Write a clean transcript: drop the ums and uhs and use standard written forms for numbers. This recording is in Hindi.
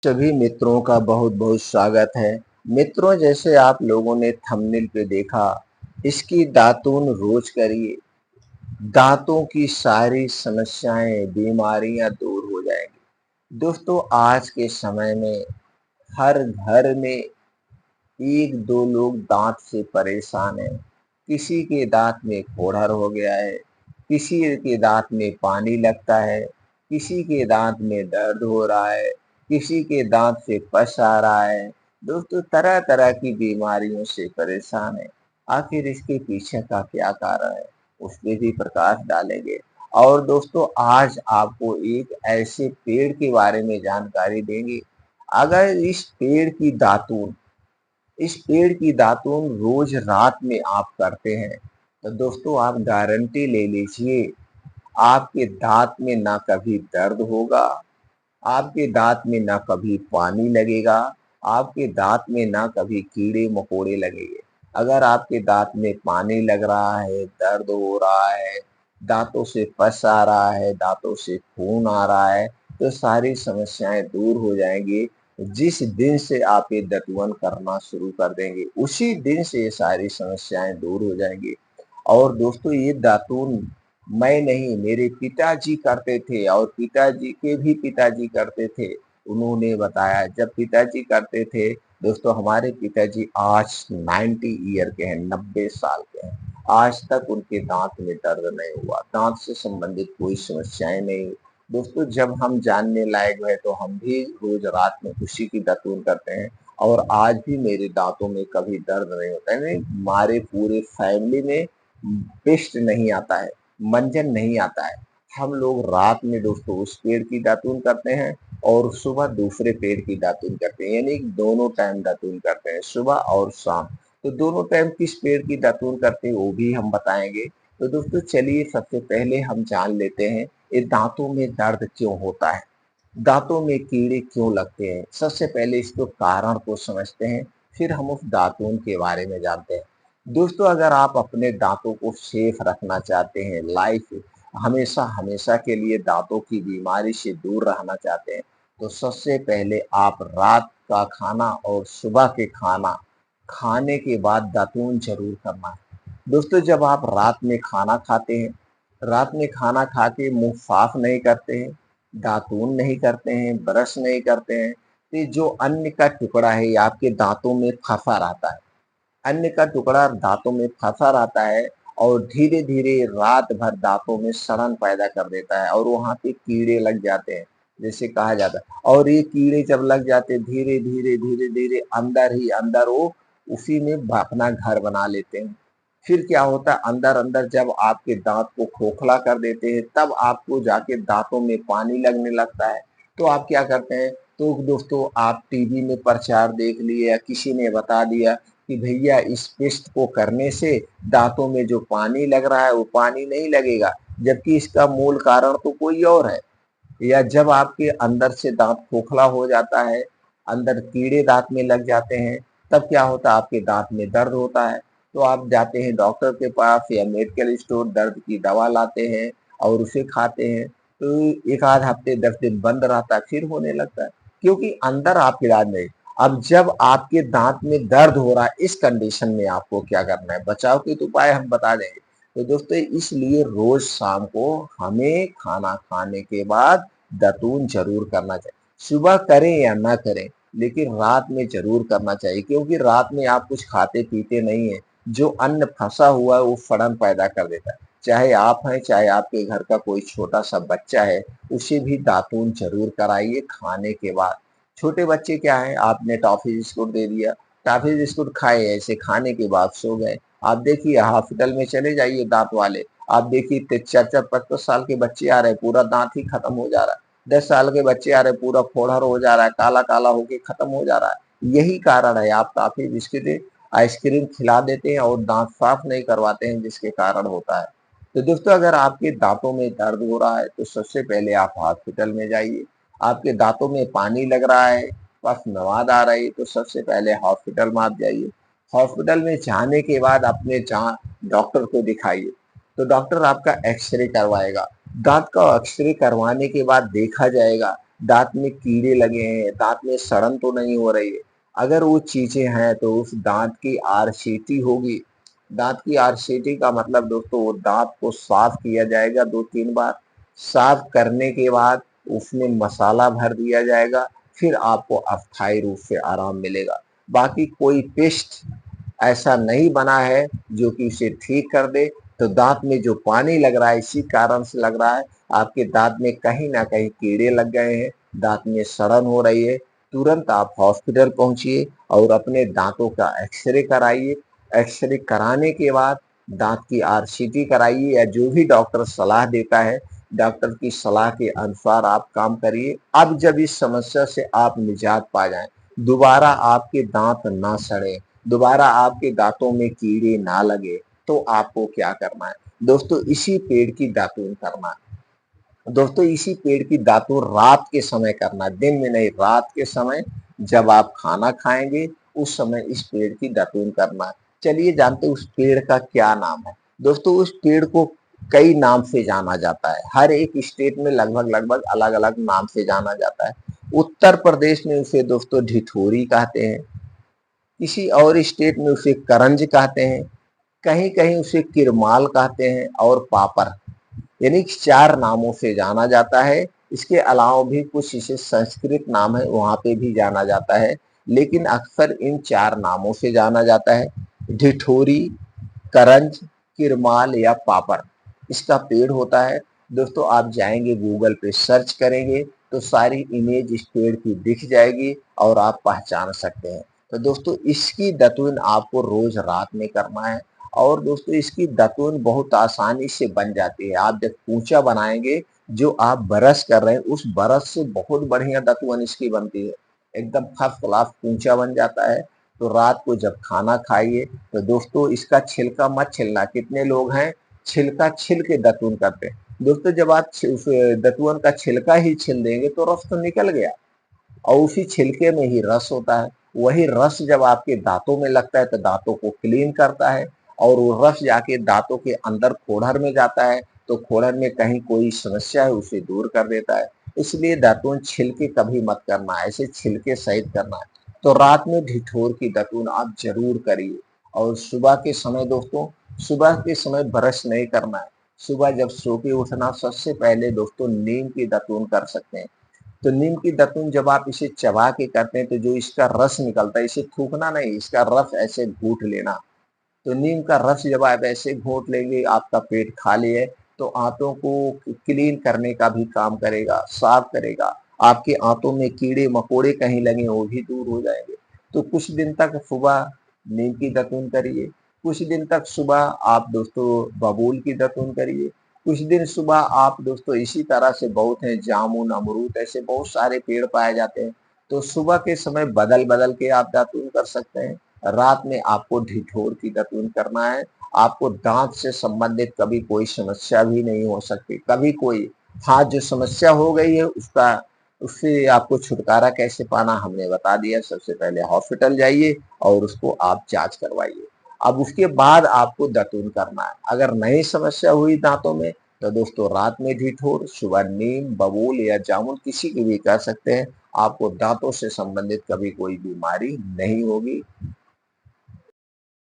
सभी मित्रों का बहुत बहुत स्वागत है। मित्रों, जैसे आप लोगों ने थंबनेल पे देखा, इसकी दातून रोज करिए। दांतों की सारी समस्याएं बीमारियां दूर हो जाएंगी। दोस्तों, आज के समय में हर घर में एक दो लोग दांत से परेशान हैं। किसी के दांत में फोड़र हो गया है, किसी के दांत में पानी लगता है, किसी के दांत में दर्द हो रहा है, किसी के दांत से पस आ रहा है। दोस्तों, तरह तरह की बीमारियों से परेशान है। आखिर इसके पीछे का क्या कारण है, उस पे भी प्रकाश डालेंगे। और दोस्तों, आज आपको एक ऐसे पेड़ के बारे में जानकारी देंगे। अगर इस पेड़ की दातून रोज रात में आप करते हैं तो दोस्तों, आप गारंटी ले लीजिए, आपके दांत में ना कभी दर्द होगा, आपके दांत में ना कभी पानी लगेगा, आपके दांत में ना कभी कीड़े मकोड़े लगेंगे। अगर आपके दांत में पानी लग रहा है, दर्द हो रहा है, दांतों से पस आ रहा है, दांतों से खून आ रहा है, तो सारी समस्याएं दूर हो जाएंगी। जिस दिन से आप ये दतवन करना शुरू कर देंगे, उसी दिन से ये सारी समस्याएं दूर हो जाएंगी। और दोस्तों, ये दातून मैं नहीं, मेरे पिताजी करते थे और पिताजी के भी पिताजी करते थे। उन्होंने बताया, जब पिताजी करते थे दोस्तों, हमारे पिताजी आज 90 ईयर के हैं, 90 साल के हैं। आज तक उनके दांत में दर्द नहीं हुआ, दांत से संबंधित कोई समस्याएं नहीं हुई। दोस्तों, जब हम जानने लायक हुए तो हम भी रोज रात में उसी की दातून करते हैं। और आज भी मेरे दांतों में कभी दर्द नहीं होता है। नहीं, हमारे पूरे फैमिली में पेस्ट नहीं आता है, मंजन नहीं आता है। हम लोग रात में दोस्तों उस पेड़ की दातून करते हैं और सुबह दूसरे पेड़ की दातून करते हैं, यानी दोनों टाइम दातून करते हैं, सुबह और शाम। तो दोनों टाइम किस पेड़ की दातून करते हैं वो भी हम बताएंगे। तो दोस्तों, चलिए सबसे पहले हम जान लेते हैं, ये दांतों में दर्द क्यों होता है, दांतों में कीड़े क्यों लगते हैं। सबसे पहले इसको कारण को समझते हैं, फिर हम उस दातून के बारे में जानते हैं। दोस्तों, अगर आप अपने दांतों को सेफ रखना चाहते हैं, लाइफ हमेशा हमेशा के लिए दांतों की बीमारी से दूर रहना चाहते हैं, तो सबसे पहले आप रात का खाना और सुबह के खाना खाने के बाद दातून जरूर करना है। दोस्तों, जब आप रात में खाना खाते हैं, रात में खाना खा के मुंह साफ नहीं करते हैं, दातून नहीं करते हैं, ब्रश नहीं करते हैं, तो ये जो अन्न का टुकड़ा है ये आपके दांतों में फंसा रहता है। अन्न का टुकड़ा दांतों में फंसा रहता है और धीरे धीरे रात भर दांतों में सड़न पैदा कर देता है और वहां पे कीड़े लग जाते हैं, जैसे कहा जाता है। और ये कीड़े जब लग जाते हैं, धीरे धीरे धीरे धीरे अंदर ही अंदर वो उसी में अपना घर बना लेते हैं। फिर क्या होता है, अंदर अंदर जब आपके दांत को खोखला कर देते हैं, तब आपको जाके दांतों में पानी लगने लगता है। तो आप क्या करते हैं, तो दोस्तों आप टीवी में प्रचार देख लिए या किसी ने बता दिया कि भैया इस पेस्ट को करने से दांतों में जो पानी लग रहा है वो पानी नहीं लगेगा, जबकि इसका मूल कारण तो कोई और है। या जब आपके अंदर से दांत खोखला हो जाता है, अंदर कीड़े दांत में लग जाते हैं, तब क्या होता है, आपके दांत में दर्द होता है। तो आप जाते हैं डॉक्टर के पास या मेडिकल स्टोर, दर्द की दवा लाते हैं और उसे खाते हैं। तो एक आध हफ्ते 10 दिन बंद रहता है, फिर होने लगता है, क्योंकि अंदर आप इलाज नहीं। अब जब आपके दांत में दर्द हो रहा है, इस कंडीशन में आपको क्या करना है, बचाव के तो उपाय हम बता देंगे। तो दोस्तों, इसलिए रोज शाम को हमें खाना खाने के बाद दातून जरूर करना चाहिए। सुबह करें या ना करें, लेकिन रात में जरूर करना चाहिए, क्योंकि रात में आप कुछ खाते पीते नहीं है। जो अन्न फंसा हुआ है वो सड़न पैदा कर देता है। चाहे आप हैं, चाहे आपके घर का कोई छोटा सा बच्चा है, उसे भी दातून जरूर कराइए खाने के बाद। छोटे बच्चे क्या है, आपने टॉफी बिस्कुट दे दिया, टॉफी बिस्कुट खाए, ऐसे खाने के बाद सो गए। आप देखिए हॉस्पिटल में चले जाइए दांत वाले, आप देखिए 4-4, 5-5 साल के बच्चे आ रहे हैं, पूरा दांत ही खत्म हो जा रहा है। 10 साल के बच्चे आ रहे हैं, पूरा फोड़र हो जा रहा है, काला काला होके खत्म हो जा रहा है। यही कारण है, आप टॉफी बिस्किट आइसक्रीम खिला देते हैं और दांत साफ नहीं करवाते हैं, जिसके कारण होता है। तो दोस्तों, अगर आपके दांतों में दर्द हो रहा है तो सबसे पहले आप हॉस्पिटल में जाइए। आपके दांतों में पानी लग रहा है, बस नवाद आ रही है, तो सबसे पहले हॉस्पिटल में आप जाइए। हॉस्पिटल में जाने के बाद अपने जहाँ डॉक्टर को दिखाइए, तो डॉक्टर आपका एक्सरे करवाएगा। दांत का एक्सरे करवाने के बाद देखा जाएगा दांत में कीड़े लगे हैं, दांत में सड़न तो नहीं हो रही है। अगर वो चीजें हैं तो उस दांत की आरसीटी होगी। दांत की आरसीटी का मतलब दोस्तों वो दांत को साफ किया जाएगा 2-3 बार। साफ करने के बाद उसमें मसाला भर दिया जाएगा, फिर आपको अस्थायी रूप से आराम मिलेगा। बाकी कोई पेस्ट ऐसा नहीं बना है जो कि इसे ठीक कर दे। तो दांत में जो पानी लग रहा है इसी कारण से लग रहा है, आपके दांत में कहीं ना कहीं कीड़े लग गए हैं, दांत में सड़न हो रही है। तुरंत आप हॉस्पिटल पहुंचिए और अपने दांतों का एक्सरे कराइए। एक्सरे कराने के बाद दांत की आरसीटी कराइए या जो भी डॉक्टर सलाह देता है, डॉक्टर की सलाह के अनुसार आप काम करिए। अब जब इस समस्या से आप निजात पा जाएं, दोबारा आपके दांत ना सड़े, दोबारा आपके दांतों में कीड़े ना लगे, तो आपको क्या करना है दोस्तों, इसी पेड़ की दातून करना है। दोस्तों इसी पेड़ की दातून रात के समय करना है, दिन में नहीं, रात के समय जब आप खाना खाएंगे उस समय इस पेड़ की दातून करना है। चलिए जानते हैं उस पेड़ का क्या नाम है। दोस्तों उस पेड़ को कई नाम से जाना जाता है, हर एक स्टेट में लगभग लगभग अलग अलग नाम से जाना जाता है। उत्तर प्रदेश में उसे दोस्तों ढिठोरी कहते हैं, किसी और स्टेट में उसे करंज कहते हैं, कहीं कहीं उसे किरमाल कहते हैं और पापर, यानी 4 नामों से जाना जाता है। इसके अलावा भी कुछ इसे संस्कृत नाम है वहां पे भी जाना जाता है, लेकिन अक्सर इन 4 नामों से जाना जाता है। ढिठोरी, करंज, किरमाल या पापर इसका पेड़ होता है। दोस्तों आप जाएंगे गूगल पे सर्च करेंगे तो सारी इमेज इस पेड़ की दिख जाएगी और आप पहचान सकते हैं। तो दोस्तों इसकी दतून आपको रोज रात में करना है। और दोस्तों इसकी दतून बहुत आसानी से बन जाती है। आप जब कूचा बनाएंगे, जो आप ब्रश कर रहे हैं उस ब्रश से बहुत बढ़िया दतून इसकी बनती है, एकदम फर्स्ट क्लास कूचा बन जाता है। तो रात को जब खाना खाइए तो दोस्तों इसका छिलका मत छिलना। कितने लोग हैं छिलका छिल के दतून करते हैं। दोस्तों जब आप उस दतून का छिलका ही छिल देंगे तो रस तो निकल गया, और उसी छिलके में ही रस होता है। वही रस जब आपके दांतों में लगता है तो दांतों को क्लीन करता है, और वो रस जाके दांतों के अंदर खोड़र में जाता है, तो खोड़र में कहीं कोई समस्या है उसे दूर कर देता है। इसलिए दातून छिलके कभी मत करना, ऐसे छिलके सहित करना है। तो रात में ढिठोर की दातून आप जरूर करिए। और सुबह के समय दोस्तों, सुबह के समय ब्रश नहीं करना है। सुबह जब सो के उठना, सबसे पहले दोस्तों नीम की दातून कर सकते हैं। तो नीम की दातून जब आप इसे चबा के करते हैं तो जो इसका रस निकलता है, इसे थूकना नहीं, इसका रस ऐसे घूट लेना। तो नीम का रस जब आप ऐसे घोट लेंगे, आपका पेट खाली है, तो आंतों को क्लीन करने का भी काम करेगा, साफ करेगा। आपके आंतों में कीड़े मकोड़े कहीं लगे वो भी दूर हो जाएंगे। तो कुछ दिन तक सुबह नीम की दातून करिए, कुछ दिन तक सुबह आप दोस्तों बबूल की दातून करिए, कुछ दिन सुबह आप दोस्तों इसी तरह से, बहुत है जामुन अमरूद ऐसे बहुत सारे पेड़ पाए जाते हैं, तो सुबह के समय बदल बदल के आप दातून कर सकते हैं। रात में आपको ढिठोर की दातून करना है। आपको दांत से संबंधित कभी कोई समस्या भी नहीं हो सकती, कभी कोई, हाँ जो समस्या हो गई है उसका, उससे आपको छुटकारा कैसे पाना हमने बता दिया। सबसे पहले हॉस्पिटल जाइए और उसको आप जांच करवाइए। अब उसके बाद आपको दातून करना है। अगर नई समस्या हुई दांतों में तो दोस्तों रात में ढिठोर, सुबह नीम बबूल या जामुन किसी की भी कर सकते हैं। आपको दांतों से संबंधित कभी कोई बीमारी नहीं होगी।